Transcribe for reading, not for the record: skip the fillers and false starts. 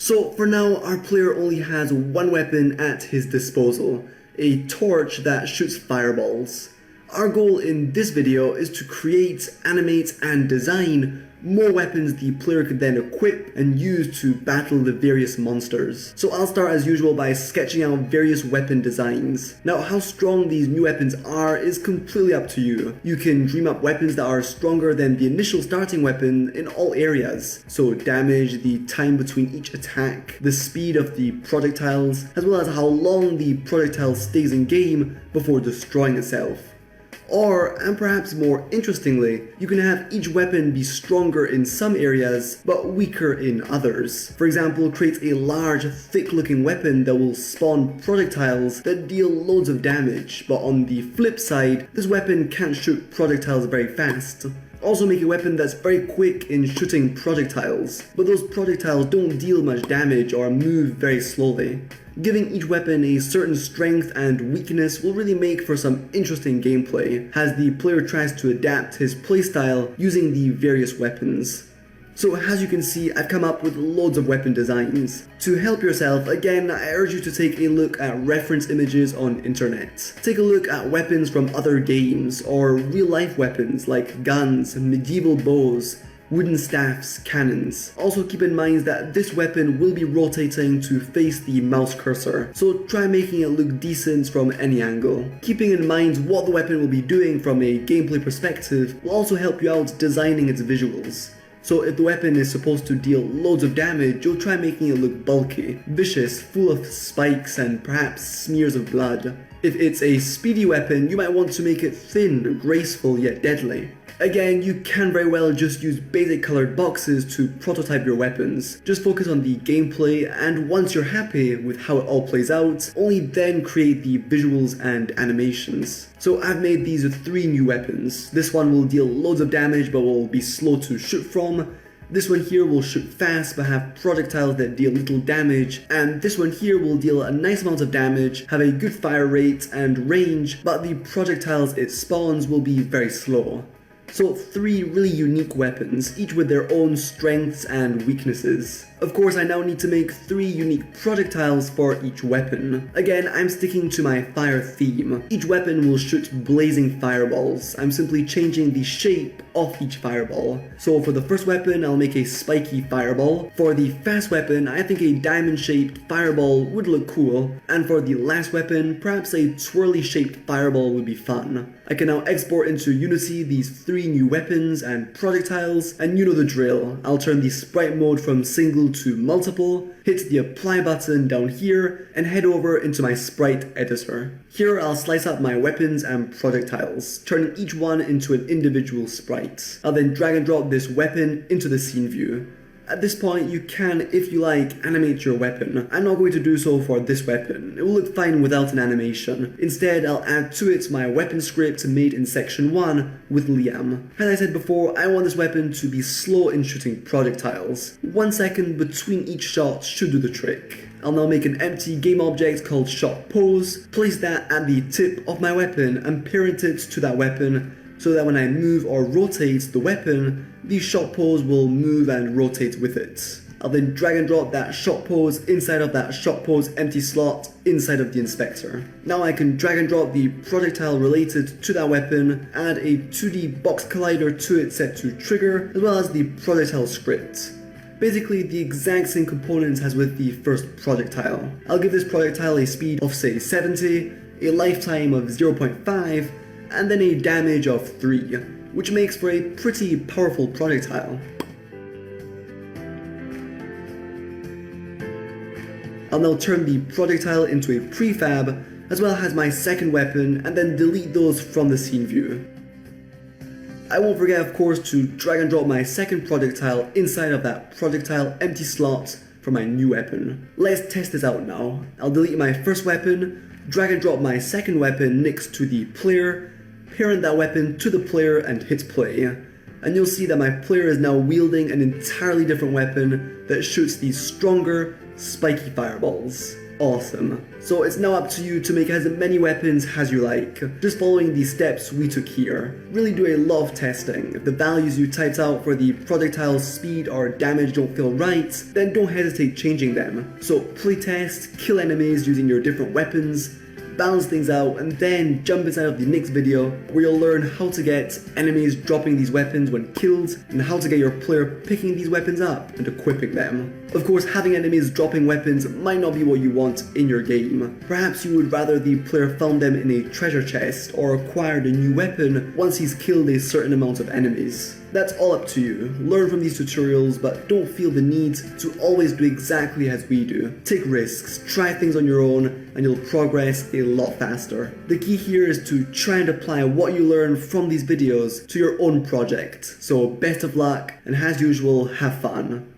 So for now, our player only has one weapon at his disposal, a torch that shoots fireballs. Our goal in this video is to create, animate, and design more weapons the player could then equip and use to battle the various monsters. So I'll start as usual by sketching out various weapon designs. Now how strong these new weapons are is completely up to you. You can dream up weapons that are stronger than the initial starting weapon in all areas. So damage, the time between each attack, the speed of the projectiles, as well as how long the projectile stays in game before destroying itself. Or, and perhaps more interestingly, you can have each weapon be stronger in some areas, but weaker in others. For example, create a large, thick-looking weapon that will spawn projectiles that deal loads of damage, but on the flip side, this weapon can't shoot projectiles very fast. Also make a weapon that's very quick in shooting projectiles, but those projectiles don't deal much damage or move very slowly. Giving each weapon a certain strength and weakness will really make for some interesting gameplay, as the player tries to adapt his playstyle using the various weapons. So as you can see, I've come up with loads of weapon designs. To help yourself, again, I urge you to take a look at reference images on internet. Take a look at weapons from other games, or real-life weapons like guns, medieval bows, wooden staffs, cannons. Also keep in mind that this weapon will be rotating to face the mouse cursor, so try making it look decent from any angle. Keeping in mind what the weapon will be doing from a gameplay perspective will also help you out designing its visuals. So if the weapon is supposed to deal loads of damage, you'll try making it look bulky, vicious, full of spikes and perhaps smears of blood. If it's a speedy weapon, you might want to make it thin, graceful yet deadly. Again, you can very well just use basic colored boxes to prototype your weapons. Just focus on the gameplay, and once you're happy with how it all plays out, only then create the visuals and animations. So I've made these 3 new weapons. This one will deal loads of damage but will be slow to shoot from. This one here will shoot fast but have projectiles that deal little damage, and this one here will deal a nice amount of damage, have a good fire rate and range, but the projectiles it spawns will be very slow. So 3 really unique weapons, each with their own strengths and weaknesses. Of course, I now need to make 3 unique projectiles for each weapon. Again, I'm sticking to my fire theme. Each weapon will shoot blazing fireballs. I'm simply changing the shape of each fireball. So for the first weapon, I'll make a spiky fireball. For the fast weapon, I think a diamond-shaped fireball would look cool. And for the last weapon, perhaps a twirly-shaped fireball would be fun. I can now export into Unity these 3 new weapons and projectiles, and you know the drill. I'll turn the sprite mode from single to multiple, hit the apply button down here, and head over into my sprite editor. Here I'll slice up my weapons and projectiles, turning each one into an individual sprite. I'll then drag and drop this weapon into the scene view. At this point, you can, if you like, animate your weapon. I'm not going to do so for this weapon. It will look fine without an animation. Instead, I'll add to it my weapon script made in section 1 with Liam. As I said before, I want this weapon to be slow in shooting projectiles. 1 second between each shot should do the trick. I'll now make an empty game object called shot pose, place that at the tip of my weapon and parent it to that weapon, so that when I move or rotate the weapon, the shot pose will move and rotate with it. I'll then drag and drop that shot pose inside of that shot pose empty slot inside of the inspector. Now I can drag and drop the projectile related to that weapon, add a 2D box collider to it set to trigger, as well as the projectile script. Basically the exact same components as with the first projectile. I'll give this projectile a speed of say 70, a lifetime of 0.5, and then a damage of 3, which makes for a pretty powerful projectile. I'll now turn the projectile into a prefab, as well as my second weapon, and then delete those from the scene view. I won't forget, of course, to drag and drop my second projectile inside of that projectile empty slot for my new weapon. Let's test this out now. I'll delete my first weapon, drag and drop my second weapon next to the player, parent that weapon to the player and hit play. And you'll see that my player is now wielding an entirely different weapon that shoots these stronger, spiky fireballs. Awesome. So it's now up to you to make as many weapons as you like, just following the steps we took here. Really do a lot of testing. If the values you typed out for the projectile speed or damage don't feel right, then don't hesitate changing them. So playtest, kill enemies using your different weapons, balance things out, and then jump inside of the next video where you'll learn how to get enemies dropping these weapons when killed, and how to get your player picking these weapons up and equipping them. Of course, having enemies dropping weapons might not be what you want in your game. Perhaps you would rather the player found them in a treasure chest or acquired a new weapon once he's killed a certain amount of enemies. That's all up to you. Learn from these tutorials, but don't feel the need to always do exactly as we do. Take risks, try things on your own, and you'll progress a lot faster. The key here is to try and apply what you learn from these videos to your own project. So best of luck, and as usual, have fun.